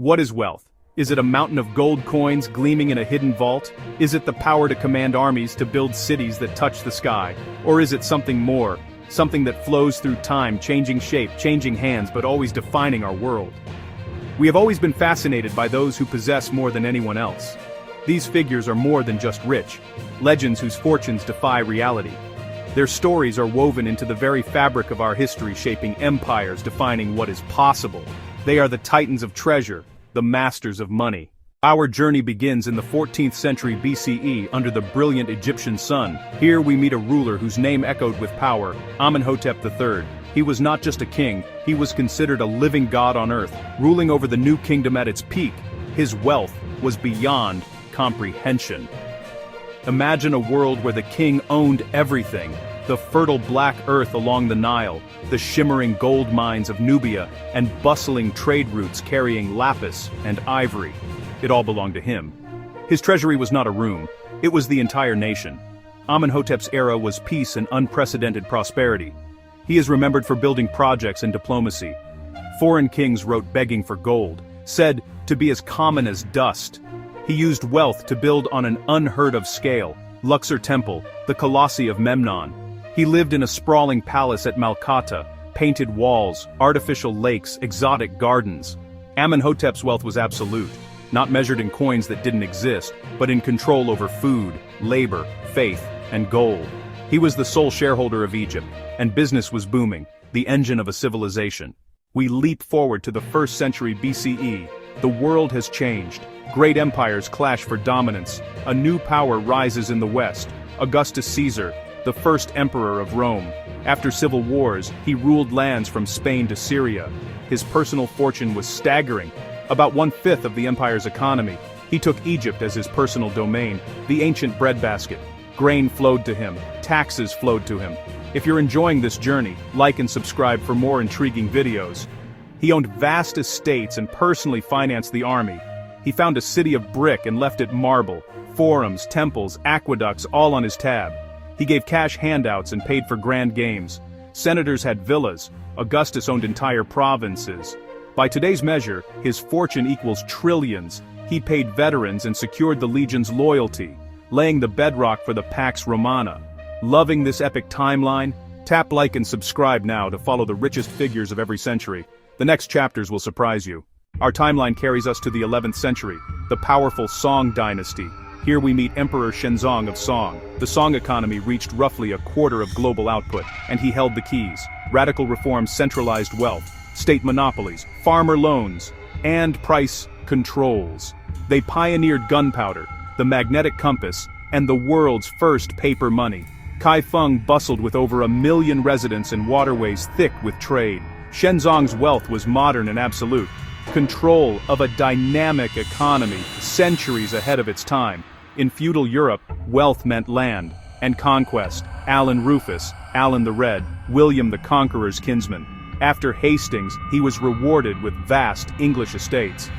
What is wealth? Is it a mountain of gold coins gleaming in a hidden vault? Is it the power to command armies to build cities that touch the sky? Or is it something more? Something that flows through time, changing shape, changing hands, but always defining our world? We have always been fascinated by those who possess more than anyone else. These figures are more than just rich, legends whose fortunes defy reality. Their stories are woven into the very fabric of our history, shaping empires, defining what is possible. They are the titans of treasure, the masters of money. Our journey begins in the 14th century BCE under the brilliant Egyptian sun. Here we meet a ruler whose name echoed with power, Amenhotep III. He was not just a king, he was considered a living god on earth, ruling over the new kingdom at its peak. His wealth was beyond comprehension. Imagine a world where the king owned everything: the fertile black earth along the Nile, the shimmering gold mines of Nubia, and bustling trade routes carrying lapis and ivory. It all belonged to him. His treasury was not a room, it was the entire nation. Amenhotep's era was peace and unprecedented prosperity. He is remembered for building projects and diplomacy. Foreign kings wrote begging for gold, said to be as common as dust. He used wealth to build on an unheard-of scale: Luxor Temple, the Colossi of Memnon. He lived in a sprawling palace at Malkata, painted walls, artificial lakes, exotic gardens. Amenhotep's wealth was absolute, not measured in coins that didn't exist, but in control over food, labor, faith, and gold. He was the sole shareholder of Egypt, and business was booming, the engine of a civilization. We leap forward to the 1st century BCE. The world has changed. Great empires clash for dominance. A new power rises in the West: Augustus Caesar, the first emperor of Rome. After civil wars, he ruled lands from Spain to Syria. His personal fortune was staggering, about 1/5 of the empire's economy. He took Egypt as his personal domain, the ancient breadbasket. Grain flowed to him, taxes flowed to him. If you're enjoying this journey, like and subscribe for more intriguing videos. He owned vast estates and personally financed the army. He found a city of brick and left it marble, forums, temples, aqueducts, all on his tab. He gave cash handouts and paid for grand games. Senators had villas. Augustus owned entire provinces. By today's measure, his fortune equals trillions. He paid veterans and secured the legion's loyalty, laying the bedrock for the Pax Romana. Loving this epic timeline? Tap like and subscribe now to follow the richest figures of every century. The next chapters will surprise you. Our timeline carries us to the 11th century, the powerful Song dynasty. Here we meet Emperor Shenzong of Song. The Song economy reached roughly a quarter of global output, and he held the keys. Radical reforms centralized wealth, state monopolies, farmer loans, and price controls. They pioneered gunpowder, the magnetic compass, and the world's first paper money. Kaifeng bustled with over 1 million residents and waterways thick with trade. Shenzong's wealth was modern and absolute. Control of a dynamic economy, centuries ahead of its time. In feudal Europe, wealth meant land and conquest. Alan Rufus, Alan the Red, William the Conqueror's kinsman. After Hastings, he was rewarded with vast English estates.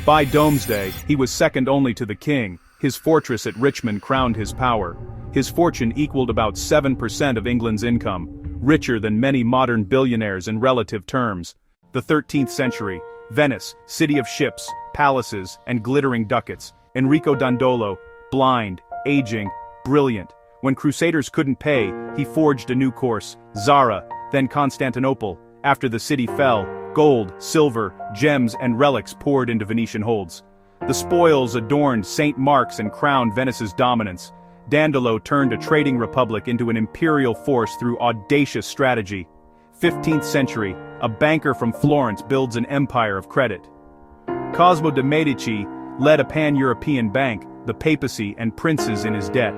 By Domesday, he was second only to the king. His fortress at Richmond crowned his power. His fortune equaled about 7% of England's income, richer than many modern billionaires in relative terms. The 13th century, Venice, city of ships, palaces, and glittering ducats. Enrico Dandolo, blind, aging, brilliant. When crusaders couldn't pay, he forged a new course: Zara, then Constantinople. After the city fell, gold, silver, gems, and relics poured into Venetian holds. The spoils adorned St. Mark's and crowned Venice's dominance. Dandolo turned a trading republic into an imperial force through audacious strategy. 15th century, a banker from Florence builds an empire of credit. Cosmo de' Medici led a pan-European bank, the papacy and princes in his debt.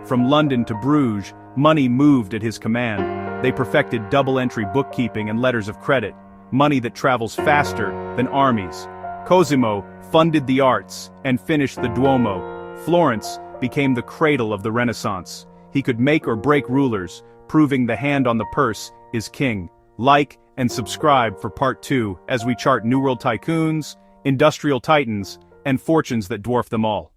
From London to Bruges, money moved at his command. They perfected double-entry bookkeeping and letters of credit, money that travels faster than armies. Cosimo funded the arts and finished the Duomo. Florence became the cradle of the Renaissance. He could make or break rulers, proving the hand on the purse is king. Like and subscribe for part 2 as we chart New World tycoons, industrial titans, and fortunes that dwarf them all.